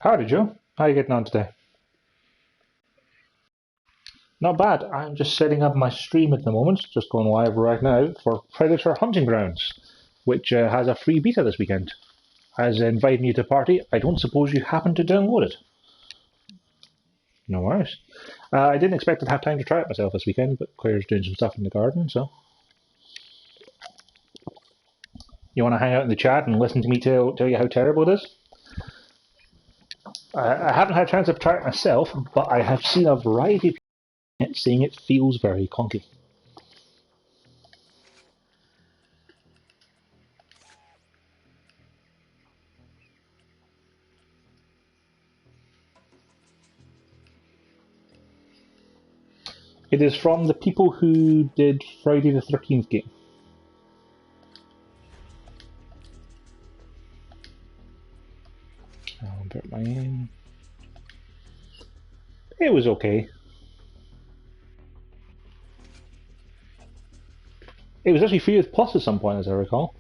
Howdy, Joe. How are you getting on today? Not bad. I'm just setting up my stream at the moment, just going live right now for Predator Hunting Grounds, which has a free beta this weekend. Has invited you to party. I don't suppose you happen to download it. No worries. I didn't expect to have time to try it myself this weekend, but Claire's doing some stuff in the garden, so. You want to hang out in the chat and listen to me tell you how terrible it is? I haven't had a chance to try it myself, but I have seen a variety of people saying it feels very clunky. It is from the people who did Friday the 13th game. I'll put my in. It was okay. It was actually free with Plus at some point, as I recall.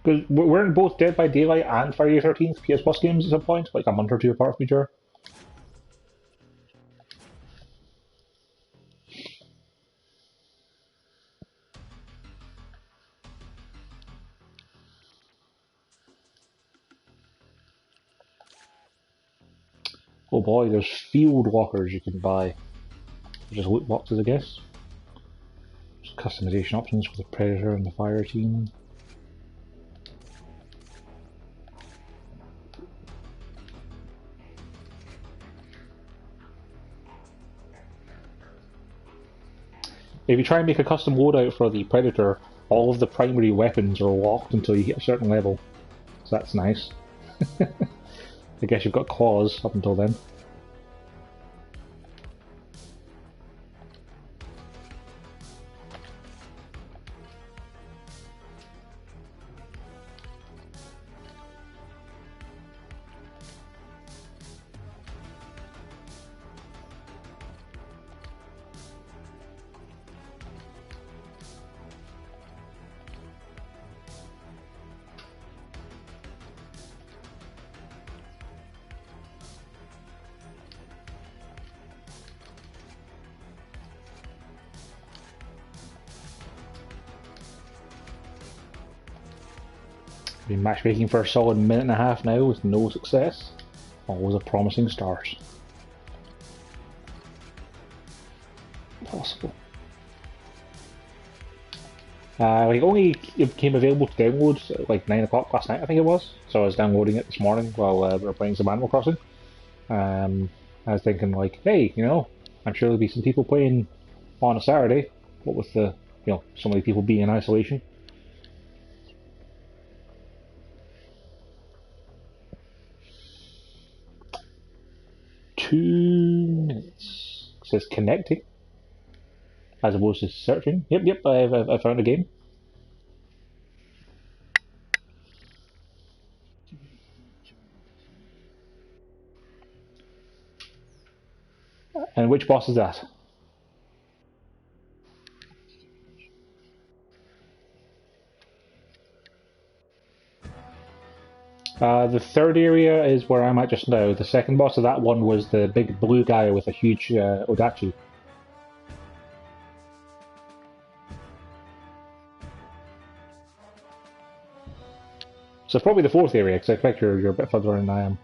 Because weren't both Dead by Daylight and Friday the 13th PS Plus games at some point, like a month or two apart from each other? Oh boy, there's field walkers you can buy. Just loot boxes, I guess. Just customization options for the Predator and the Fire team. If you try and make a custom loadout for the Predator, all of the primary weapons are locked until you hit a certain level. So that's nice. I guess you've got claws up until then. Been matchmaking for a solid minute and a half now with no success. Always a promising start. Possible. Like only it became available to download at like 9 o'clock last night, I think it was. So I was downloading it this morning while we were playing some Animal Crossing. I was thinking like, hey, I'm sure there'll be some people playing on a Saturday. What with the, so many people being in isolation. 2 minutes. It says connecting, as opposed to searching. Yep, I found a game. And which boss is that? The third area is where I'm at just now. The second boss of that one was the big blue guy with a huge Odachi. So it's probably the fourth area, because I expect you're a bit further in than I am.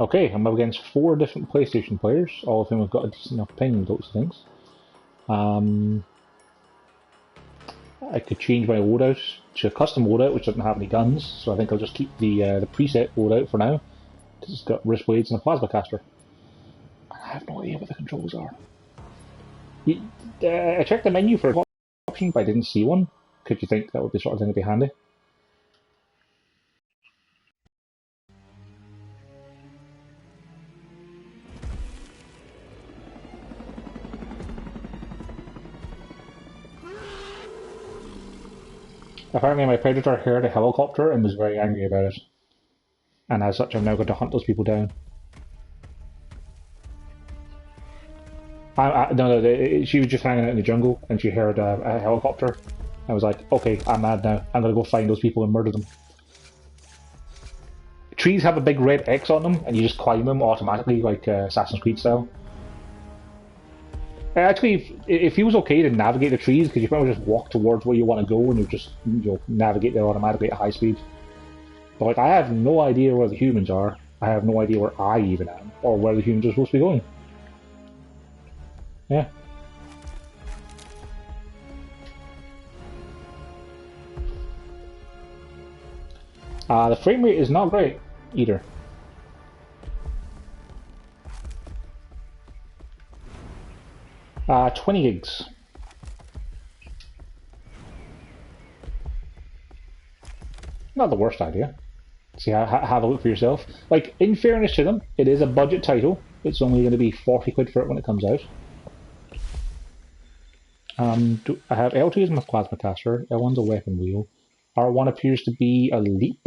Okay, I'm up against 4 different PlayStation players, all of whom have got a decent enough ping and those things. I could change my loadout to a custom loadout, which doesn't have any guns, so I think I'll just keep the preset loadout for now, because it's got wrist blades and a plasma caster. I have no idea what the controls are. I checked the menu for a option, but I didn't see one. Could you think that would be the sort of thing that'd be handy? Apparently my Predator heard a helicopter and was very angry about it. And as such I'm now going to hunt those people down. No, she was just hanging out in the jungle and she heard a helicopter. I was like, okay, I'm mad now. I'm gonna go find those people and murder them. Trees have a big red X on them, and you just climb them automatically, like Assassin's Creed style. Actually, it feels okay to navigate the trees because you pretty much just walk towards where you want to go, and you'll navigate there automatically at high speed. But like, I have no idea where the humans are. I have no idea where I even am, or where the humans are supposed to be going. Yeah. The frame rate is not great either. Uh, 20 gigs. Not the worst idea. See, have a look for yourself. Like, in fairness to them, it is a budget title. It's only going to be 40 quid for it when it comes out. I have L2 is my plasma caster, L1's a weapon wheel, R1 appears to be a leap,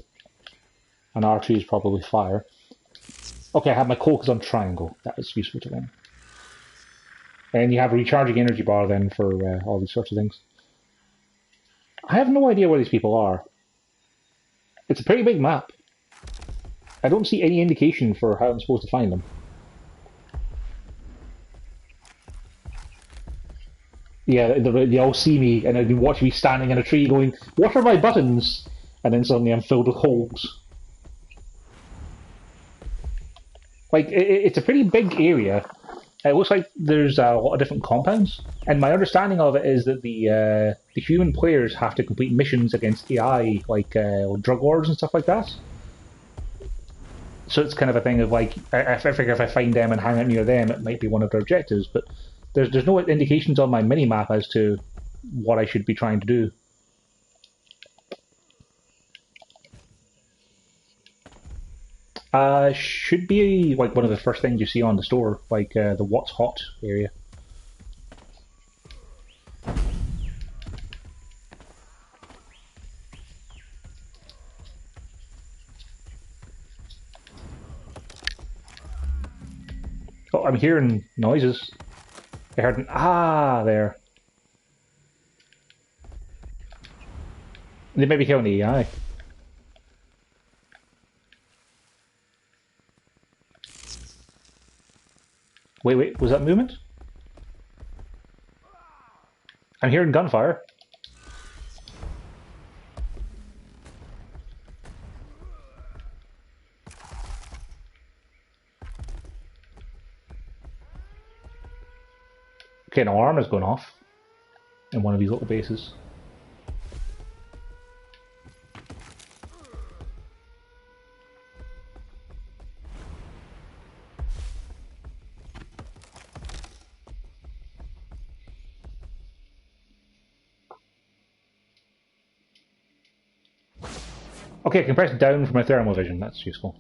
and R2 is probably fire. Okay, I have my Coke is on triangle. That is useful to them. And you have a recharging energy bar then for all these sorts of things. I have no idea where these people are. It's a pretty big map. I don't see any indication for how I'm supposed to find them. Yeah, they all see me and they watch me standing in a tree going, "What are my buttons?" And then suddenly I'm filled with holes. Like, it's a pretty big area. It looks like there's a lot of different compounds. And my understanding of it is that the human players have to complete missions against AI, like drug lords and stuff like that. So it's kind of a thing of like, I figure if I find them and hang out near them, it might be one of their objectives. But there's no indications on my mini-map as to what I should be trying to do. Should be like one of the first things you see on the store, like the What's Hot area. Oh, I'm hearing noises. I heard an ah there. They may be killing the AI. Wait, was that movement? I'm hearing gunfire. Okay, an alarm is going off in one of these little bases. Okay, I can press down for my thermal vision, that's useful.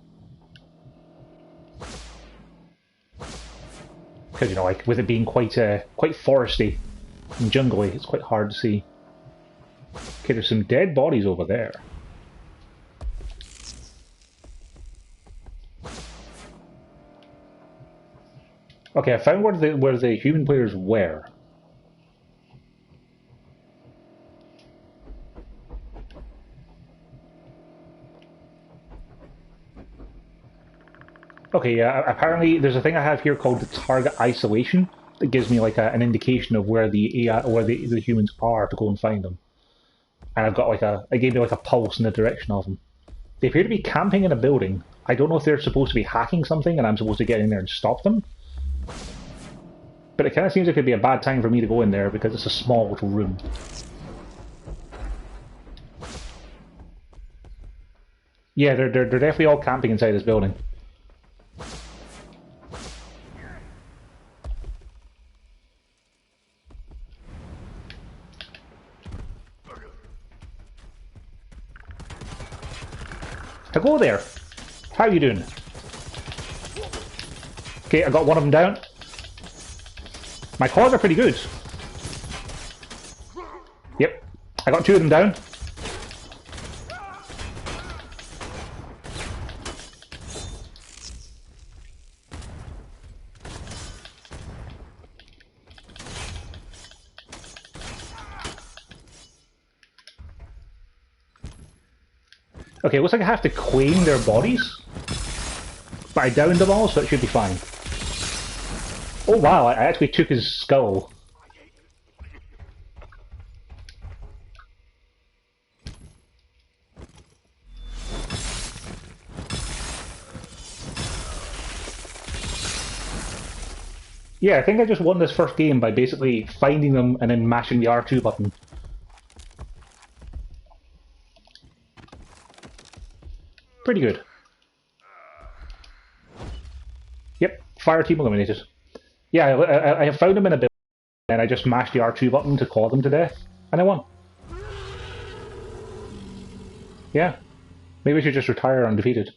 Because, you know, like, with it being quite foresty and jungly, it's quite hard to see. Okay, there's some dead bodies over there. Okay, I found where the human players were. Okay, yeah, apparently there's a thing I have here called the target isolation that gives me like an indication of where the AI, where the humans are to go and find them. And I've got like it gave me like a pulse in the direction of them. They appear to be camping in a building. I don't know if they're supposed to be hacking something and I'm supposed to get in there and stop them. But it kind of seems like it'd be a bad time for me to go in there because it's a small little room. Yeah, they're definitely all camping inside this building. Hello there. How are you doing? Okay, I got one of them down. My claws are pretty good. Yep, I got two of them down. Okay, it looks like I have to claim their bodies. But I downed them all, so it should be fine. Oh wow, I actually took his skull. Yeah, I think I just won this first game by basically finding them and then mashing the R2 button. Pretty good. Yep, fire team eliminated. Yeah, I found them in a building and I just mashed the R2 button to claw them to death, and I won. Yeah, maybe I should just retire undefeated.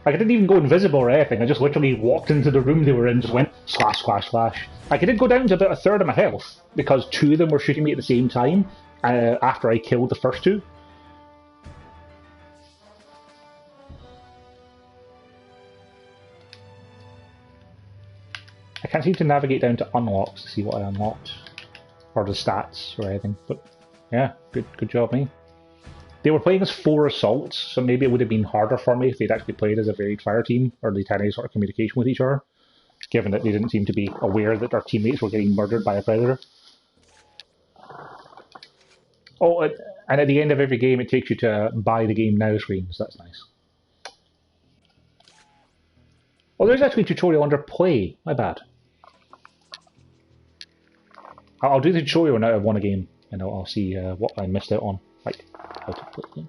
Like, I didn't even go invisible or anything, I just literally walked into the room they were in, just went slash, slash, slash. Like, I did go down to about a third of my health, because two of them were shooting me at the same time, after I killed the first two. I can't seem to navigate down to unlocks to see what I unlocked, or the stats or anything, but yeah, good job me. They were playing as 4 assaults, so maybe it would have been harder for me if they'd actually played as a varied fire team, or they'd had any sort of communication with each other, given that they didn't seem to be aware that their teammates were getting murdered by a predator. Oh, and at the end of every game it takes you to buy the game now screens, that's nice. Oh, there's actually a tutorial under play, my bad. I'll do the tutorial now I've won a game, and I'll see what I missed out on, like how to play the game.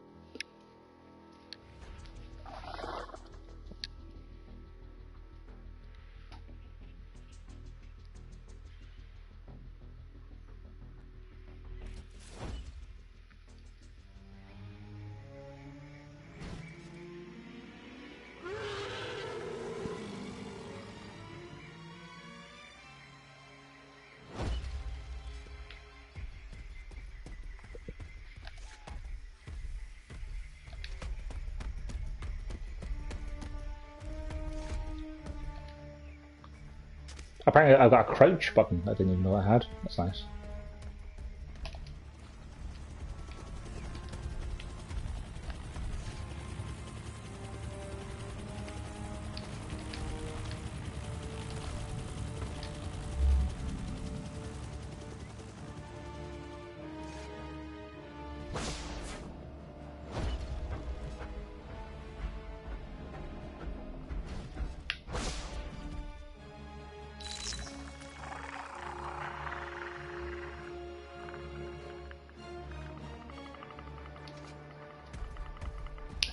Apparently I've got a crouch button I didn't even know I had. That's nice.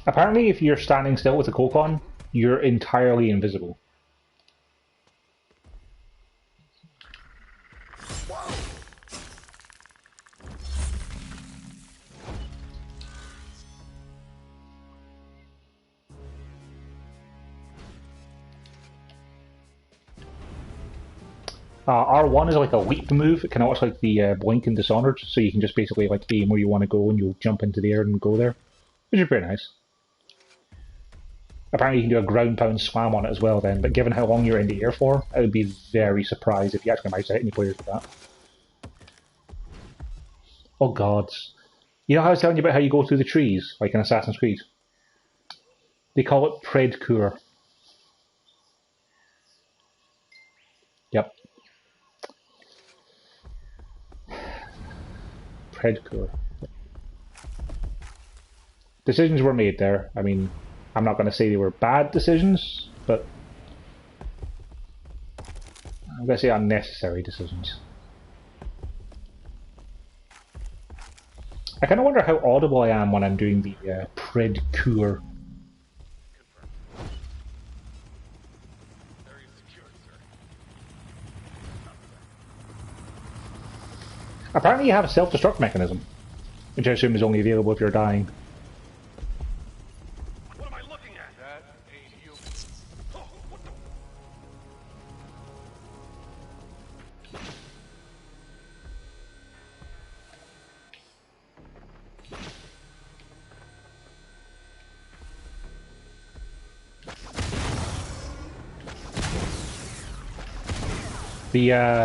Apparently if you're standing still with a coke on, you're entirely invisible. R1 is like a leap move. It kind of looks like the blink in Dishonored, so you can just basically like aim where you want to go and you'll jump into the air and go there, which is pretty nice. Apparently you can do a ground pound slam on it as well then, but given how long you're in the air for, I would be very surprised if you actually managed to hit any players with that. Oh god. You know how I was telling you about how you go through the trees, like in Assassin's Creed? They call it Predcure. Yep. Predcure. Decisions were made there. I mean, I'm not going to say they were bad decisions, but I'm going to say unnecessary decisions. I kind of wonder how audible I am when I'm doing the Predcure. Apparently you have a self-destruct mechanism, which I assume is only available if you're dying. What am I looking at? That ain't you. Oh, what the?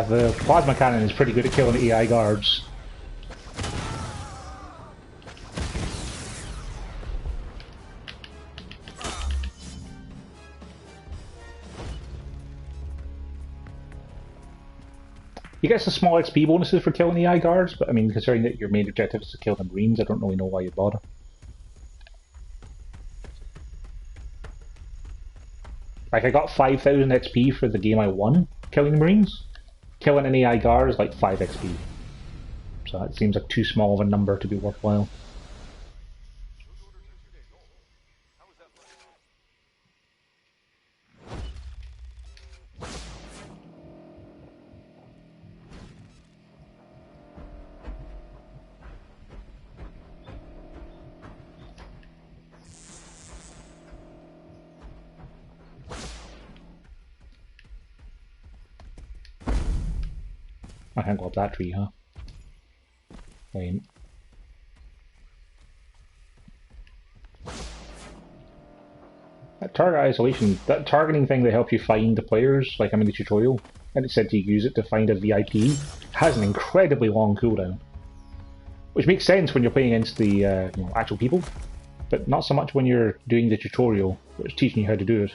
The plasma cannon is pretty good at killing AI guards. You get some small XP bonuses for killing AI guards, but I mean, considering that your main objective is to kill the Marines, I don't really know why you'd bother. Like, I got 5,000 XP for the game I won, killing the Marines. Killing an AI guard is like 5 XP. So it seems like too small of a number to be worthwhile. I can't go up that tree, huh? Lame. That target isolation, that targeting thing that helps you find the players, like I'm in the tutorial, and it said to use it to find a VIP, has an incredibly long cooldown. Which makes sense when you're playing against the actual people, but not so much when you're doing the tutorial, which is teaching you how to do it.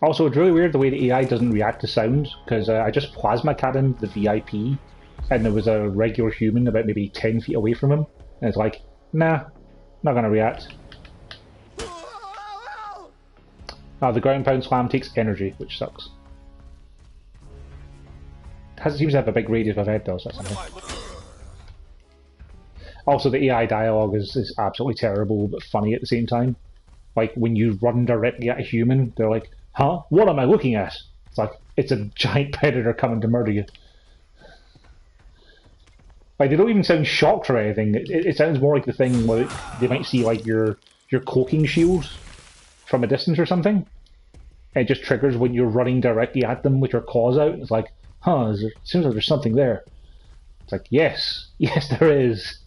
Also, it's really weird the way the AI doesn't react to sound, because I just plasma cannoned the VIP, and there was a regular human about maybe 10 feet away from him, and it's like, nah, not gonna react. The ground pound slam takes energy, which sucks. It seems to have a big radius of head though, so that's something. Also, the AI dialogue is absolutely terrible, but funny at the same time. Like, when you run directly at a human, they're like, huh? What am I looking at? It's like, it's a giant predator coming to murder you. Like, they don't even sound shocked or anything. It sounds more like the thing where they might see, like, your cloaking shield from a distance or something. And it just triggers when you're running directly at them with your claws out. It's like, huh, it seems like there's something there. It's like, yes, yes there is.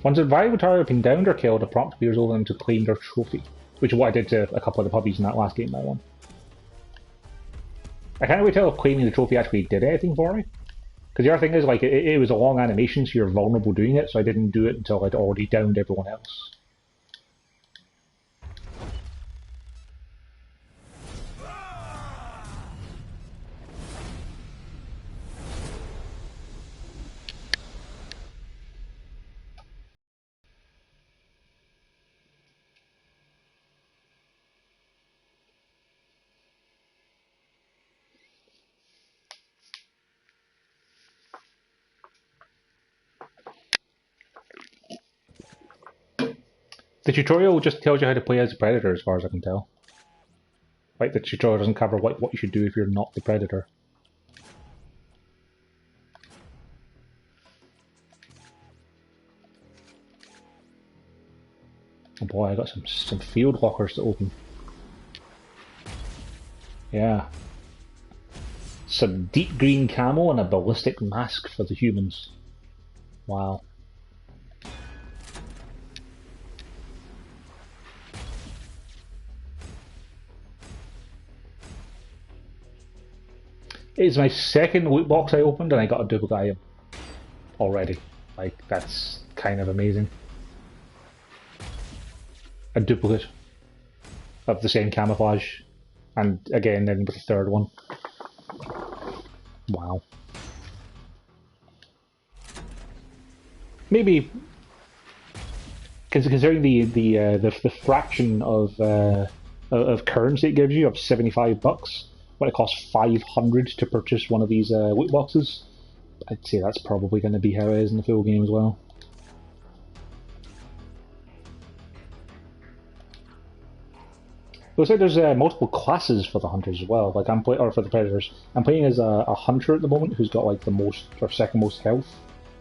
Once a valuable target has been downed or killed, a prompt appears over them to claim their trophy, which is what I did to a couple of the puppies in that last game I won. I can't really tell if claiming the trophy actually did anything for me. Because the other thing is, like, it was a long animation, so you're vulnerable doing it, so I didn't do it until I'd already downed everyone else. The tutorial just tells you how to play as a predator, as far as I can tell. Like, the tutorial doesn't cover what you should do if you're not the predator. Oh boy, I got some field lockers to open. Yeah. Some deep green camo and a ballistic mask for the humans. Wow. It's my second loot box I opened and I got a duplicate item already. Like, that's kind of amazing. A duplicate of the same camouflage. And again, then with the third one. Wow. Maybe, considering the fraction of currency it gives you of $75, when it costs 500 to purchase one of these loot boxes, I'd say that's probably going to be how it is in the full game as well. Looks like there's multiple classes for the hunters as well. Like or for the predators. I'm playing as a hunter at the moment who's got like the most or second most health,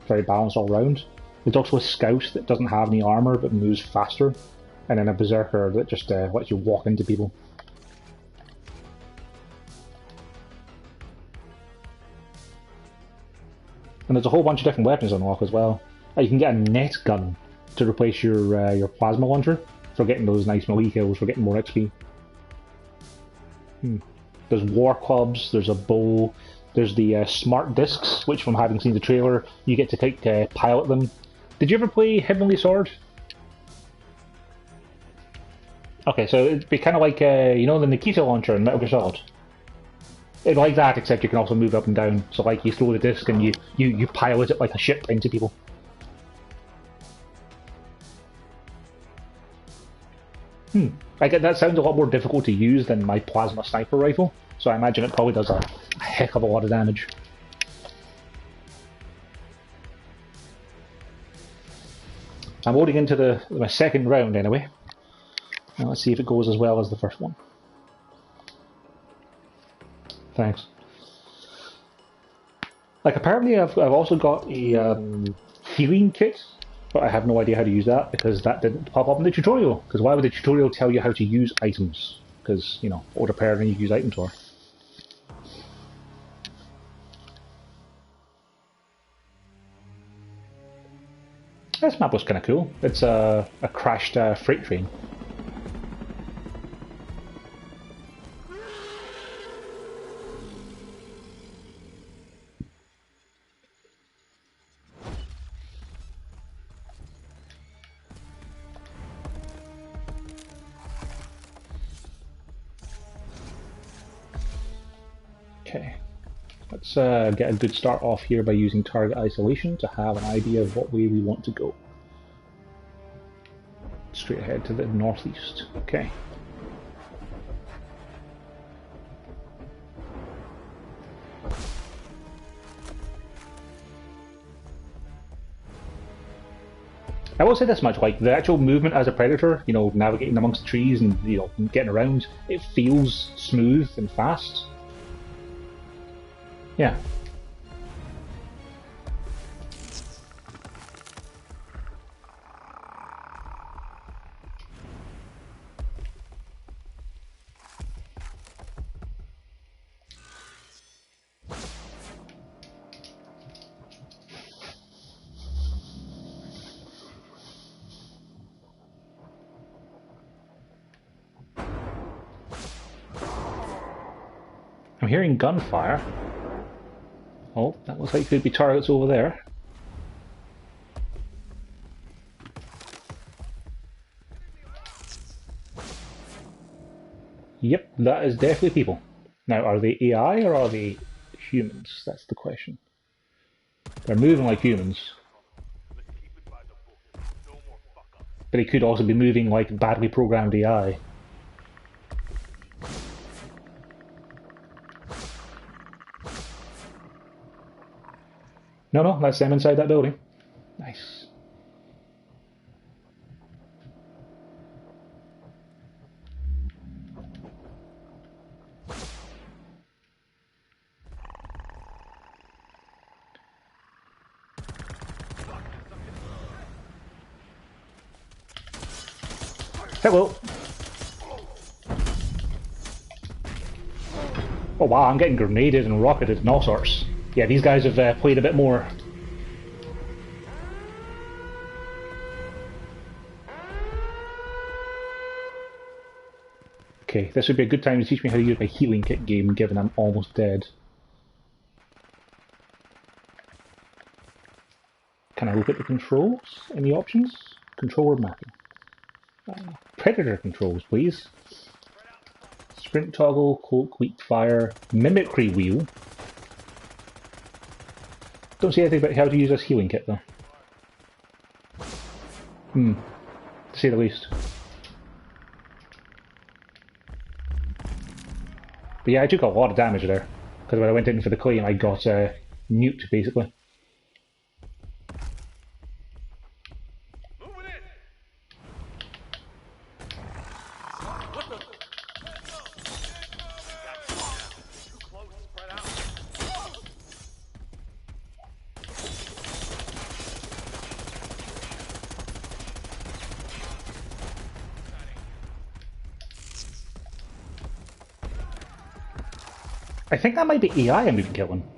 very balanced all round. There's also a scout that doesn't have any armor but moves faster, and then a berserker that just lets you walk into people. And there's a whole bunch of different weapons unlocked as well. You can get a net gun to replace your plasma launcher for getting those nice melee kills, for getting more XP. There's war clubs, there's a bow, there's the smart discs, which from having seen the trailer, you get to pilot them. Did you ever play Heavenly Sword? Okay, so it'd be kind of like, you know, the Nikita launcher in Metal Gear Solid. It's like that, except you can also move up and down. So like you throw the disc and you pilot it like a ship into people. I get that sounds a lot more difficult to use than my plasma sniper rifle, so I imagine it probably does a heck of a lot of damage. I'm loading into my second round anyway. Now let's see if it goes as well as the first one. Thanks. Like apparently I've also got a healing kit, but I have no idea how to use that because that didn't pop up in the tutorial. Because why would the tutorial tell you how to use items? Because, you know, what would a pair you use items for? This map was kind of cool. It's a crashed freight train. Okay, let's get a good start off here by using target isolation to have an idea of what way we want to go. Straight ahead to the northeast. Okay. I will say this much, like, the actual movement as a predator, you know, navigating amongst the trees and, you know, getting around, it feels smooth and fast. Yeah. I'm hearing gunfire. Oh, that looks like it could be targets over there. Yep, that is definitely people. Now, are they AI or are they humans? That's the question. They're moving like humans. But they could also be moving like badly programmed AI. No, that's them inside that building. Nice. Hello. Oh wow, I'm getting grenaded and rocketed and all sorts. Yeah, these guys have played a bit more. Okay, this would be a good time to teach me how to use my healing kit game, given I'm almost dead. Can I look at the controls in the options? Controller mapping. Predator controls, please. Sprint toggle, cloak, weak fire, mimicry wheel. Don't see anything about how to use this healing kit though. To say the least. But yeah, I took a lot of damage there. Because when I went in for the claim, I got nuked basically. I think that might be AI I'm even killing.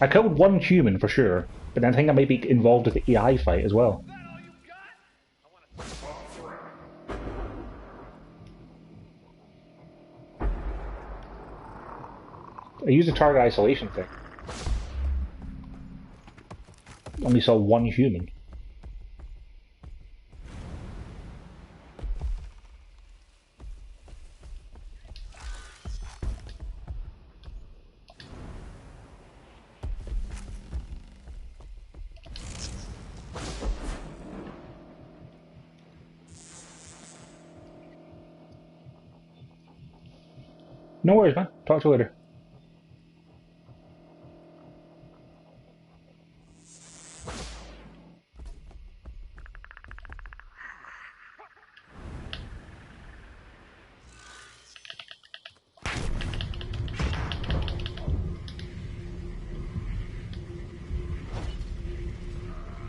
I killed one human for sure, But then I think I might be involved with the AI fight as well. Is that all you got? I used the target isolation thing. Only saw one human. No worries, man. Talk to you later.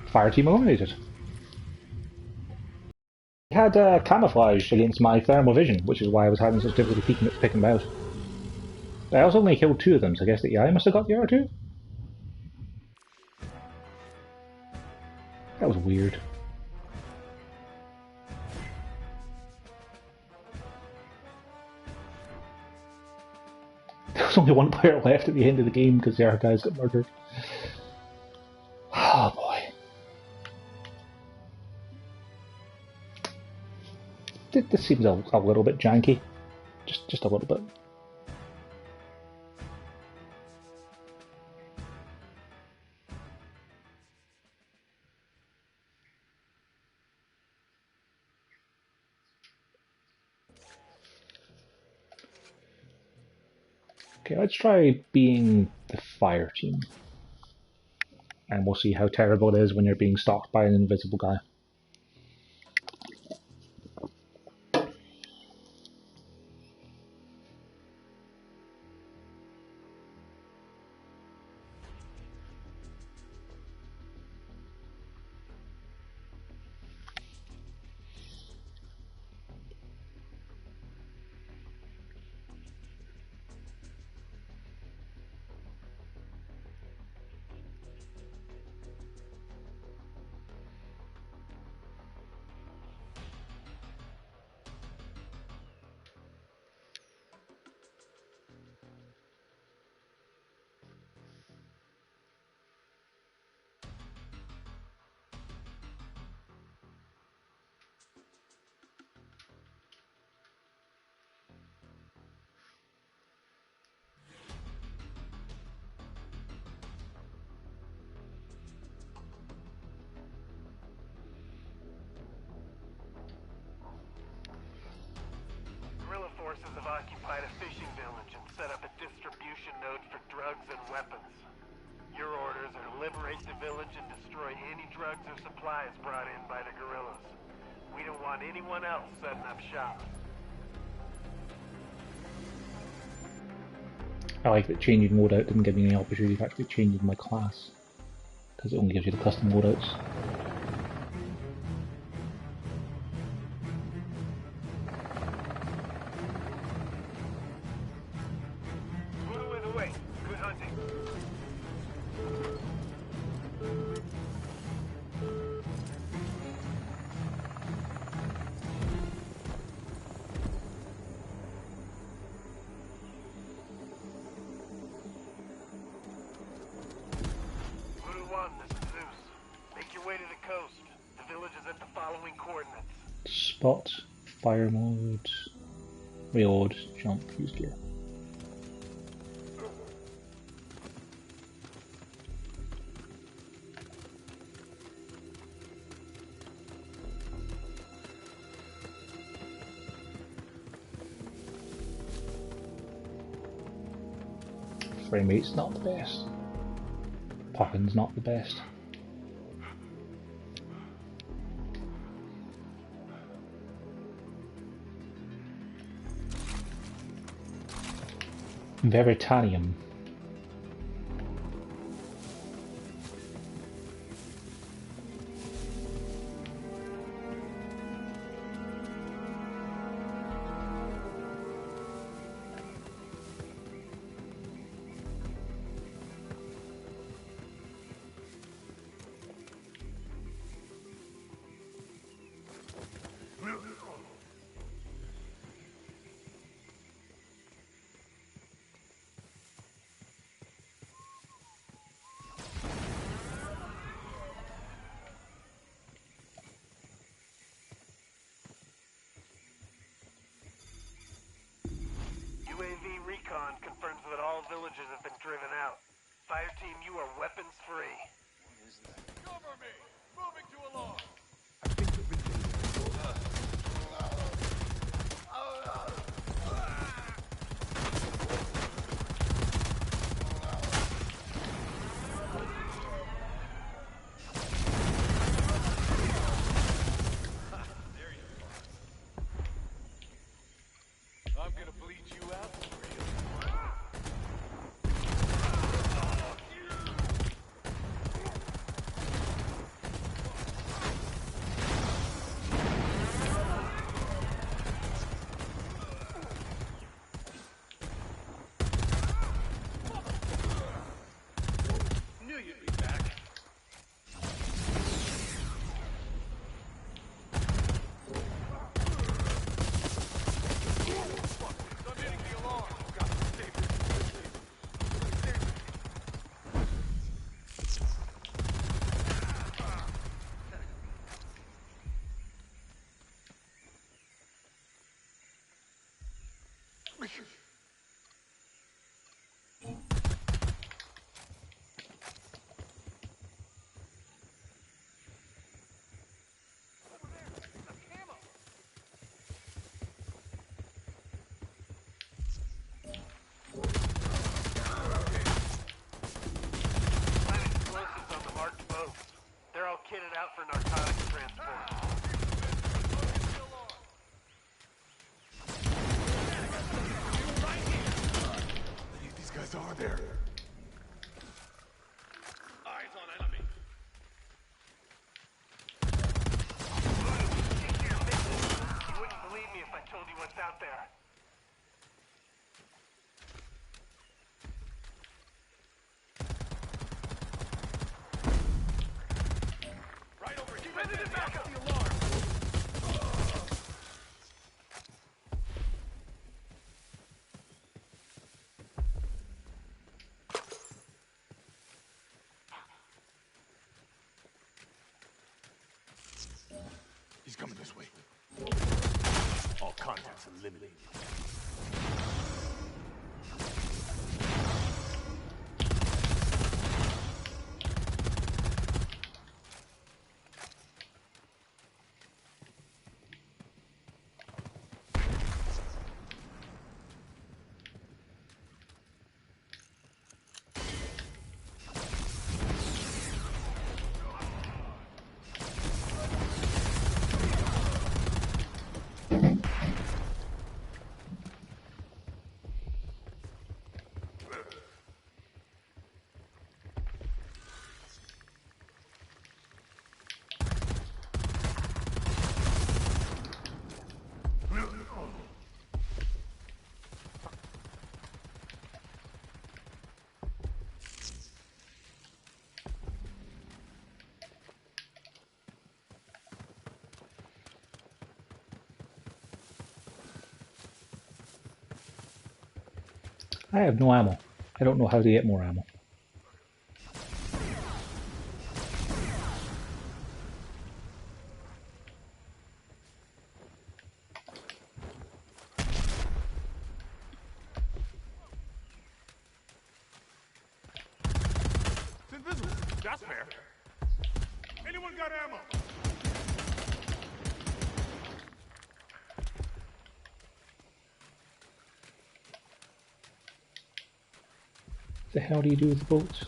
Fire team eliminated. I had camouflage against my thermal vision, which is why I was having such difficulty picking them out. I also only killed 2 of them, so I guess the AI must have got the other 2? That was weird. There was only 1 player left at the end of the game because the other guys got murdered. Oh boy. This seems a little bit janky. Just a little bit. Okay, let's try being the fire team. And we'll see how terrible it is when you're being stalked by an invisible guy. Guerrilla forces have occupied a fishing village and set up a distribution node for drugs and weapons. Your orders are to liberate the village and destroy any drugs or supplies brought in by the guerrillas. We don't want anyone else setting up shop. I like that changing loadout didn't give me any opportunity to actually change my class, because it only gives you the custom loadouts. Move away. Good hunting. This is Zeus. Make your way to the coast. The village is at the following coordinates. Spot, fire mode, reload, jump, use gear. Frame rate's not the best. Parking's not the best. Veritanium. there. Eyes on enemy. You wouldn't believe me if I told you what's out there. Right over here. Ready to back up the alarm. He's coming this way. All contacts eliminated. I have no ammo. I don't know how to get more ammo. It's invisible. That's fair. Anyone got ammo? What the hell do you do with the boats?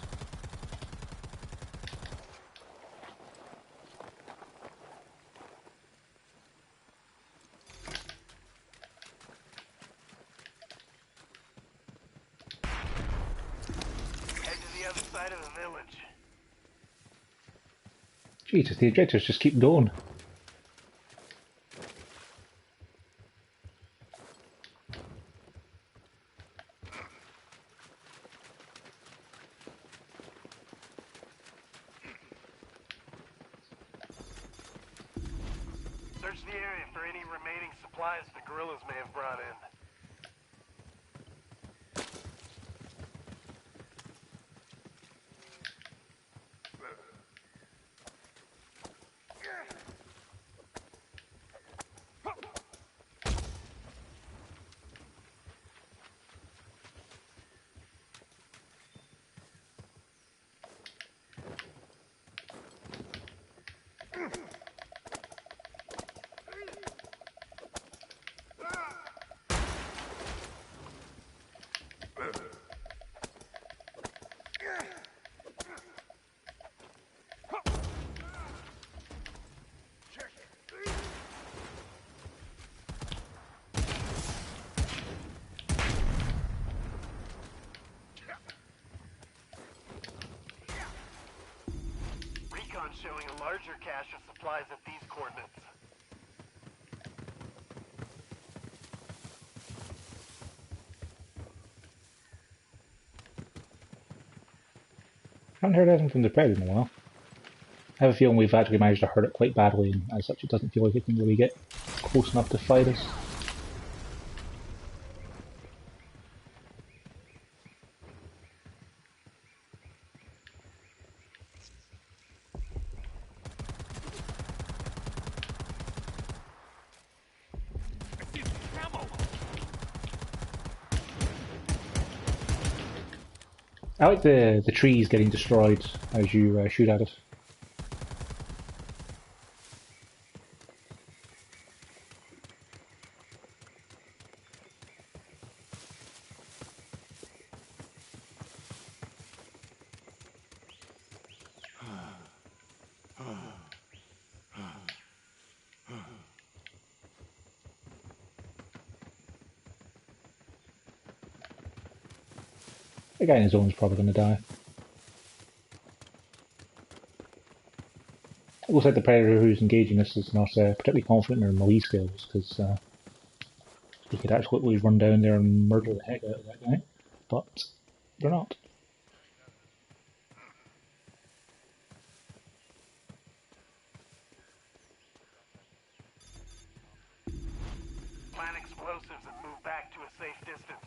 Head to the other side of the village. Jesus, the objectives just keep going. Search the area for any remaining supplies the guerrillas may have brought in. Recon showing a larger cache of supplies at these coordinates. I haven't heard anything from the Predator in a while. I have a feeling we've actually managed to hurt it quite badly, and as such it doesn't feel like it can really get close enough to fight us. I see ammo. I like the trees getting destroyed as you shoot at it. The guy in his own is probably going to die. It looks like the predator who's engaging us is not particularly confident in their melee skills, because he could absolutely run down there and murder the heck out of that guy. But they're not. Plant explosives and move back to a safe distance.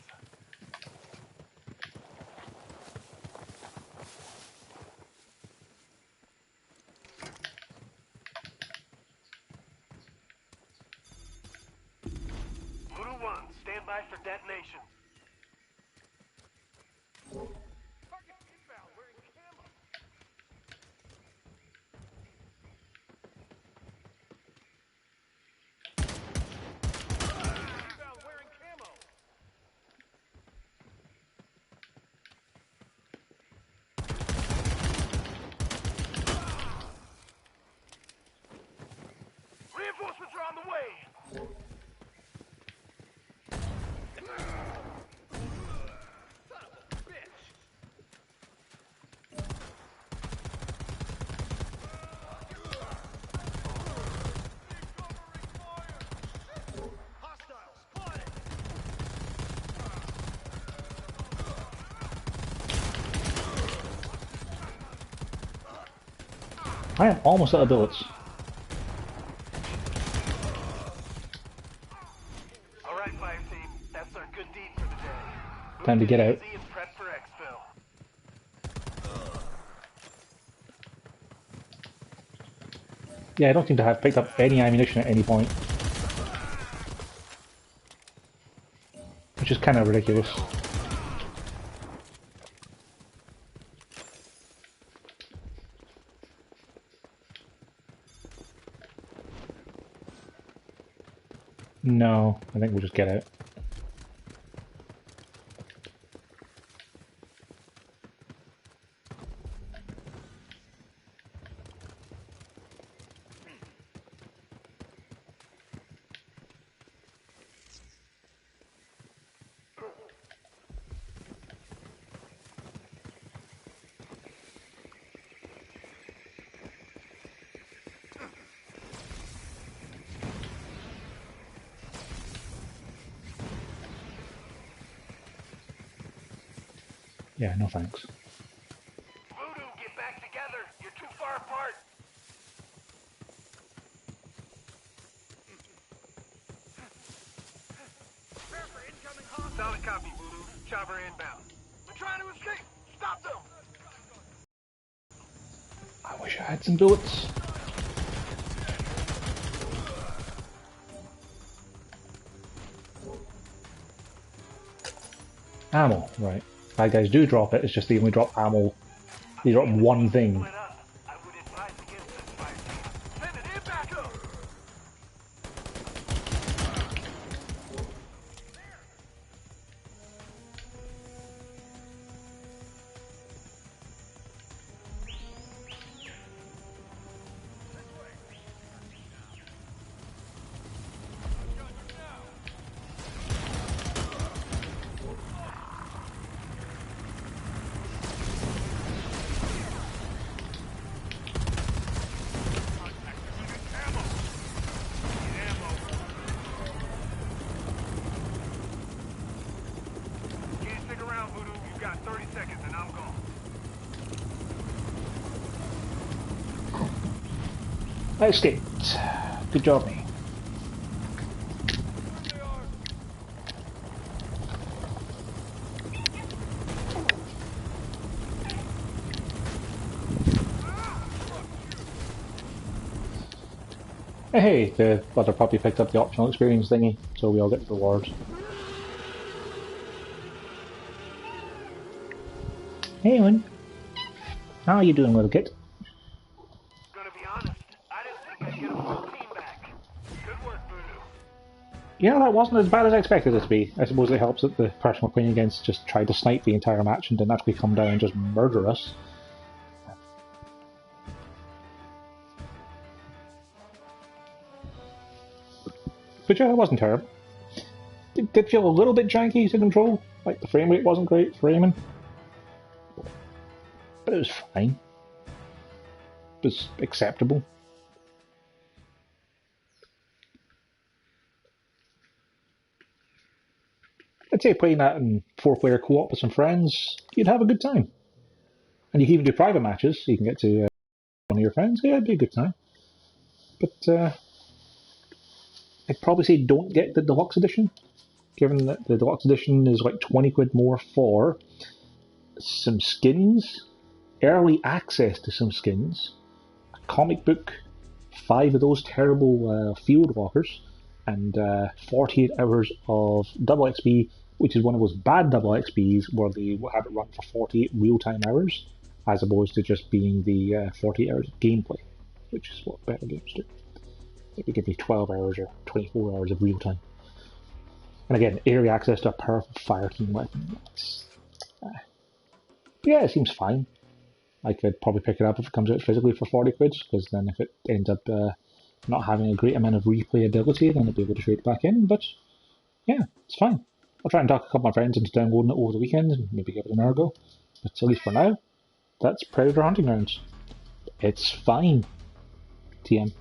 Voodoo 1, stand by for detonation. Target inbound, wearing camo. Inbound, wearing camo. Reinforcements are on the way. Son of a bitch. Hostiles spotted. I am almost out of bullets. Alright, fire team, that's our good deed for the day. Time to get out. Easy and prep for exfil. Yeah, I don't seem to have picked up any ammunition at any point. Which is kind of ridiculous. No, I think we'll just get out. Yeah, no thanks. Voodoo, get back together. You're too far apart. Prepare for incoming hostiles. Solid copy, Voodoo. Chopper inbound. They're trying to escape. Stop them. I wish I had some bullets. Ammo, right. Bad guys do drop it, it's just they only drop ammo. They drop one thing. Split up. I would advise against this fire team. Send it in back up. Can't stick around, Voodoo. You've got 30 seconds and I'm gone. I escaped. Good job, me. Hey, the other puppy picked up the optional experience thingy, so we all get the rewards. Hey, Ewan. How are you doing, little kid? Gonna be honest, I didn't think I'd get a full team back. Good work, Voodoo. Yeah, that wasn't as bad as I expected it to be. I suppose it helps that the person we're playing against just tried to snipe the entire match and didn't actually come down and just murder us. But yeah, it wasn't terrible. It did feel a little bit janky to control. Like, the frame rate wasn't great for aiming. But it was fine. It was acceptable. I'd say playing that in 4-player co-op with some friends, you'd have a good time. And you can even do private matches, so you can get to one of your friends. Yeah, it'd be a good time. But I'd probably say don't get the deluxe edition, given that the deluxe edition is like 20 quid more for some skins, early access to some skins, a comic book, 5 of those terrible field walkers, and 48 hours of double XP, which is one of those bad double XPs where they have it run for 48 real-time hours, as opposed to just being the 48 hours of gameplay, which is what better games do. Maybe give you 12 hours or 24 hours of real time. And again, early access to a powerful fire team weapon. Yeah, it seems fine. I could probably pick it up if it comes out physically for 40 quid, because then if it ends up not having a great amount of replayability, then I'll be able to trade it back in. But yeah, it's fine. I'll try and talk a couple of my friends into downloading it over the weekend and maybe give it an hour go. But at least for now, that's Predator Hunting Grounds. It's fine. TM.